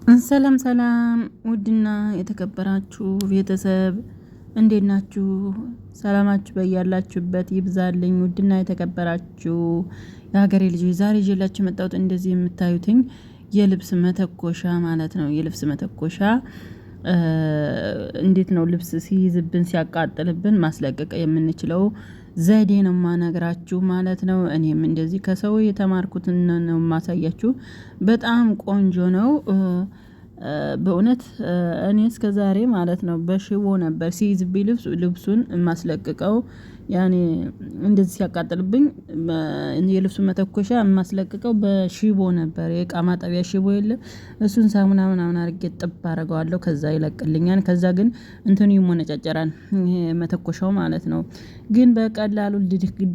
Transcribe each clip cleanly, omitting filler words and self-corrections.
ሰላም ሰላም ውድና የተከበራችሁ ቤተሰብ እንዴት ናችሁ? ሰላማችሁ በያላችሁበት ይብዛልኝ። ውድና የተከበራችሁ የሀገሬ ልጆች ዛሬ ይዤላችሁ የመጣሁት እንደዚህ የምታዩትኝ የልብስ መተኮሻ ማለት ነው። የልብስ መተኮሻ እንዴት ነው ልብስ ሲይዝብን ሲያቃጥልብን ማስለቀቅ የምንችለው ዘዴ ነው ማነግራችሁ ማለት ነው። እኔም እንደዚህ ከሰው የተማርኩትን ነው ማሳያችሁ። በጣም ቆንጆ ነው። በእውነት እኔ እስከዛሬ ማለት ነው በሽቦ ነበር ሲይዝብኝ ልብሱን የማስለቅቀው። ያኔ እንደዚህ ሲያቃጥልብኝ የልብሱን መተኮሻ የማስለቅቀው በሽቦ ነበር። የእቃ ማጠቢያ ሽቦ የለም እሱን ሳሙና ምናምን አድርጌ ጥብ አደርገዋለሁ ከዛ ይለቅልኛል። ከዛ ግን እንትኑ ይሞነጫጨራል መተኮሻው ማለት ነው። ግን በቀላሉ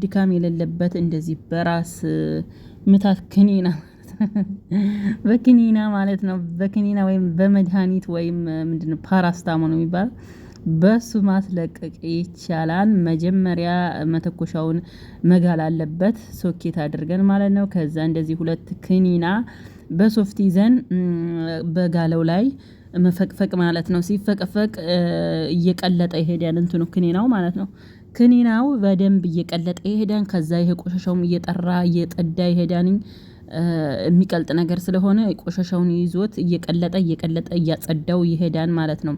ድካም የሌለበት እንደዚህ በራስ ምታት ክኒና በክኒና ማለት ነው። በክኒና ወይም በመድኃኒት ወይም ምንድነው ፓራስታሞ ነው የሚባለው። በሱ ማስለቀቅ ይቻላል። መጀመሪያ መተኮሻውን መጋል አለበት ሶኬት አድርገን ማለት ነው። ከዛ እንደዚህ ሁለት ክኒና በሶፍት ይዘን በጋለው ላይ መፈቅፈቅ ማለት ነው። ሲፈቀፈቅ እየቀለጠ ይሄዳል እንትኑ ክኒናው ማለት ነው። ክኒናው በደንብ እየቀለጠ ይሄዳል። ከዛ ይሄ ቆሻሻውም እየጠራ እየጠዳ ይሄዳል። የሚቀልጥ ነገር ስለሆነ ቆሻሻውን ይዞት እየቀለጠ እያጸዳው ይሄዳል ማለት ነው።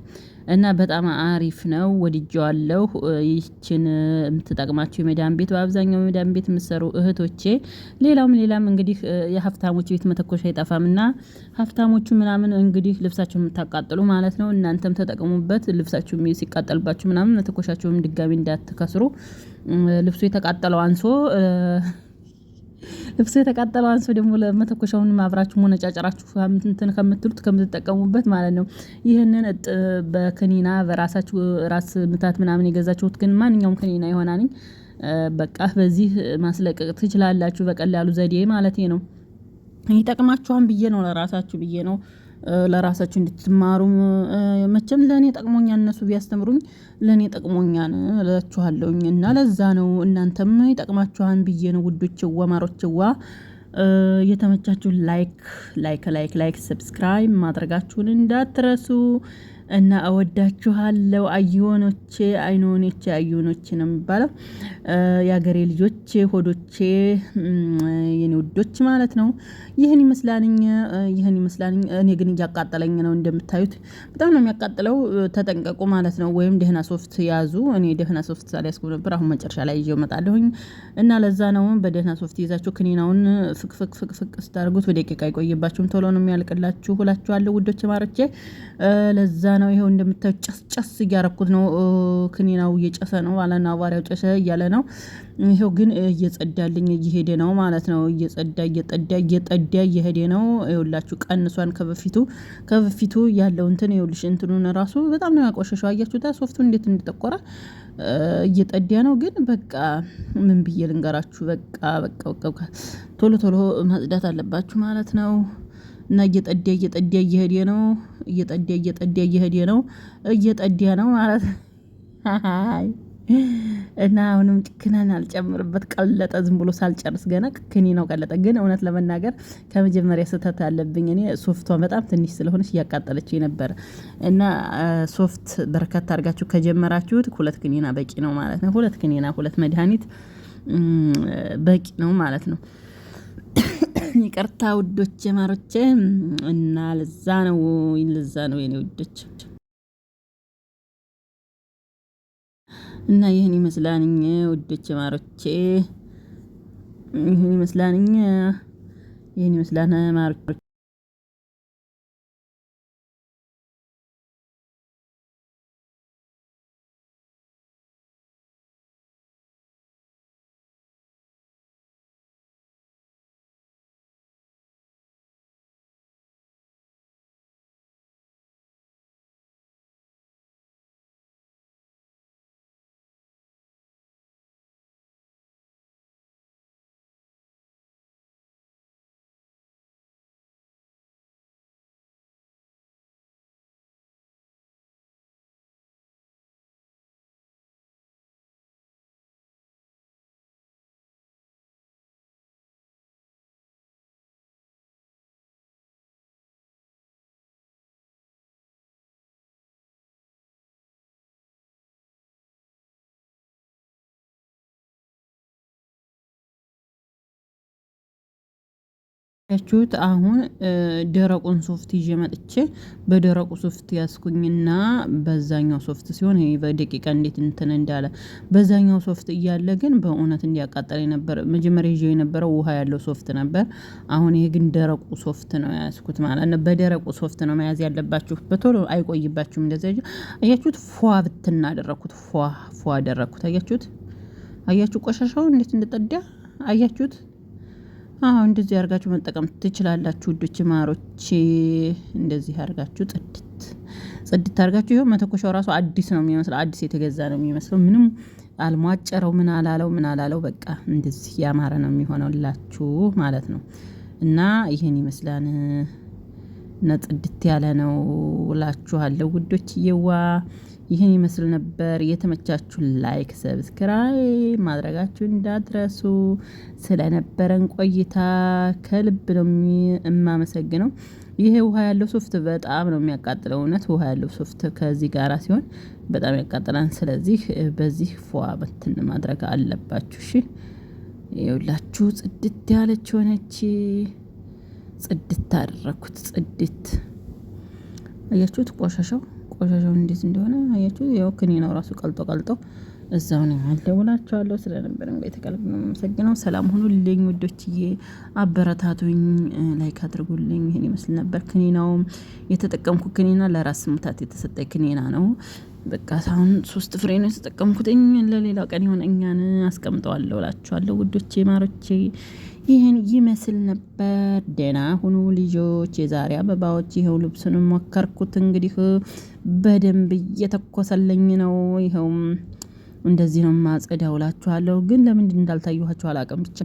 እና በጣም አሪፍ ነው ወድጄዋለሁ። ይህችን የምትጠቅማችሁ የመዳን ቤት በአብዛኛው የመዳን ቤት የምትሰሩ እህቶቼ ሌላም እንግዲህ የሀብታሞች ቤት መተኮሻ አይጠፋምና ሀብታሞቹ ምናምን እንግዲህ ልብሳቸውን የምታቃጥሉ ማለት ነው። እናንተም ተጠቅሙበት። ልብሳችሁ ሲቃጠልባችሁ ምናምን መተኮሻቸውን ድጋሚ እንዳትከስሩ። ልብሱ የተቃጠለው አንሶ ደግሞ ለመተኮሻውን አብራችሁ መነጫጨራችሁ እንትን ከምትሉት ከምትጠቀሙበት ማለት ነው። ይህንን በክኒና በራሳችሁ ራስ ምታት ምናምን የገዛችሁት ግን ማንኛውም ክኒና ይሆናል። በቃ በዚህ ማስለቀቅ ትችላላችሁ በቀላሉ ዘዴ ማለት ነው። ይጠቅማችኋል ብዬ ነው ለራሳችሁ ብዬ ነው። ለራሳችሁ እንድትማሩ መቼም ለኔ ጠቅሞኛል እነሱ ቢያስተምሩኝ ለኔ ጠቅሞኛል እላችኋለሁኝ። እና ለዛ ነው እናንተም ይጠቅማችኋል ብዬ ነው ውዶችዋ ማሮችዋ። የተመቻችሁ ላይክ ሰብስክራይብ ማድረጋችሁን እንዳትረሱ። እና እወዳችኋለሁ አይኖኖቼ ነው የሚባለው። የሀገሬ ልጆች ሆዶቼ የኔ ውዶች ማለት ነው። ይህን ይመስላልኝ። እኔ ግን እያቃጠለኝ ነው እንደምታዩት በጣም ነው የሚያቃጥለው። ተጠንቀቁ ማለት ነው። ወይም ደህና ሶፍት ያዙ። እኔ ደህና ሶፍት ሳልያዝኩ ነበር። አሁን መጨረሻ ላይ ይዤው እመጣለሁኝ። እና ለዛ ነው በደህና ሶፍት ይዛችሁ ክኒናውን ፍቅ ስታደርጉት በደቂቃ አይቆይባችሁም ቶሎ ነው የሚያልቅላችሁ እላችኋለሁ ውዶች ማሮቼ። ለዛ ነው ይሄው እንደምታዩት ጨስ እያረኩት ነው። ክኒናው እየጨሰ ነው ማለት ነው። አቧራው ጨሰ እያለ ነው። ይሄው ግን እየጸዳልኝ እየሄደ ነው ማለት ነው። እየጠዳ እየሄደ ነው። ይኸውላችሁ ቀንሷን ከበፊቱ ያለው እንትን ይኸውልሽ እንትኑን ራሱ በጣም ነው ያቆሸሸው። አያችሁታ ሶፍቱ እንዴት እንደጠቆረ እየጠዳ ነው። ግን በቃ ምን ብዬ ልንገራችሁ። በቃ ቶሎ ማጽዳት አለባችሁ ማለት ነው። እና እየጠዳ እየሄደ ነው። እየጠዳ ነው ማለት እና አሁንም ጭክናን አልጨምርበት ቀለጠ። ዝም ብሎ ሳልጨርስ ገና ክኒናው ቀለጠ። ግን እውነት ለመናገር ከመጀመሪያ ስህተት አለብኝ እኔ። ሶፍቷ በጣም ትንሽ ስለሆነች እያቃጠለች ነበር። እና ሶፍት በርከት አድርጋችሁ ከጀመራችሁት 2 ክኒና በቂ ነው ማለት ነው። 2 ክኒና 2 መድኃኒት በቂ ነው ማለት ነው። ይቅርታ ውዶቼ ማሮቼ። እና ለዛ ነው የኔ ውዶች። እና ይህን ይመስላልኝ ውዶቼ ማሮቼ። ይህን ይመስላል ማሮቼ። ያችሁት አሁን ደረቁን ሶፍት ይዤ መጥቼ በደረቁ ሶፍት ያስኩኝና በዛኛው ሶፍት ሲሆን ይሄ በደቂቃ እንዴት እንትን እንዳለ በዛኛው ሶፍት እያለ ግን በእውነት እንዲያቃጠለኝ ነበር። መጀመሪያ ይዤ የነበረው ውሃ ያለው ሶፍት ነበር። አሁን ይሄ ግን ደረቁ ሶፍት ነው ያስኩት ማለት ነው። በደረቁ ሶፍት ነው መያዝ ያለባችሁ፣ በቶሎ አይቆይባችሁም። እንደዚህ አያችሁት? ፏ ብትና አደረኩት። ፏ አደረኩት። አያችሁ ቆሻሻው እንዴት እንደጠዳ አያችሁት? አዎ እንደዚህ አድርጋችሁ መጠቀም ትችላላችሁ ውዶች ማሮቼ። እንደዚህ አድርጋችሁ ጽድት አድርጋችሁ ይኸው መተኮሻው ራሱ አዲስ ነው የሚመስለው፣ አዲስ የተገዛ ነው የሚመስለው። ምንም አልሟጨረው ምን አላለው በቃ እንደዚህ ያማረ ነው የሚሆነውላችሁ ማለት ነው። እና ይሄን ይመስላል እና ጽድት ያለ ነው እላችኋለሁ ውዶችዬዋ። ይህን ይመስል ነበር። የተመቻችሁ ላይክ፣ ሰብስክራይብ ማድረጋችሁ እንዳትረሱ። ስለነበረን ቆይታ ከልብ ነው የማመሰግነው። ይሄ ውሃ ያለው ሶፍት በጣም ነው የሚያቃጥለው። እውነት ውሃ ያለው ሶፍት ከዚህ ጋራ ሲሆን በጣም ያቃጥላል። ስለዚህ በዚህ ፏ በትን ማድረግ አለባችሁ። እሺ ይኸውላችሁ ጽድት ያለች ሆነች። ጽድት አደረኩት። ጽድት አያችሁት? ቆሻሻው እንዴት እንደሆነ አያችሁ? ያው ክኒናው ራሱ ቀልጦ እዛው ነው ያለው እላችኋለሁ። ስለነበረን ቆይታ ከልብ ነው የማመሰግነው። ሰላም ሁኑልኝ ውዶችዬ፣ አበረታቱኝ፣ ላይክ አድርጉልኝ። ይሄን ይመስል ነበር ክኒናውም የተጠቀምኩ ክኒና ለራስ ምታት የተሰጠ ክኒና ነው። በቃ አሁን 3 ፍሬ ነው የተጠቀምኩትኝ። ለሌላው ቀን ይሆን እኛን አስቀምጠዋለሁ እላችኋለሁ ውዶቼ ማሮቼ። ይህን ይመስል ነበር። ደህና ሁኑ ልጆች። የዛሬ አበባዎች ይኸው ልብሱን ሞከርኩት። እንግዲህ በደንብ እየተኮሰለኝ ነው። ይኸውም እንደዚህ ነው ማጸዳው እላችኋለሁ። ግን ለምንድን እንዳልታየኋችሁ አላውቅም ብቻ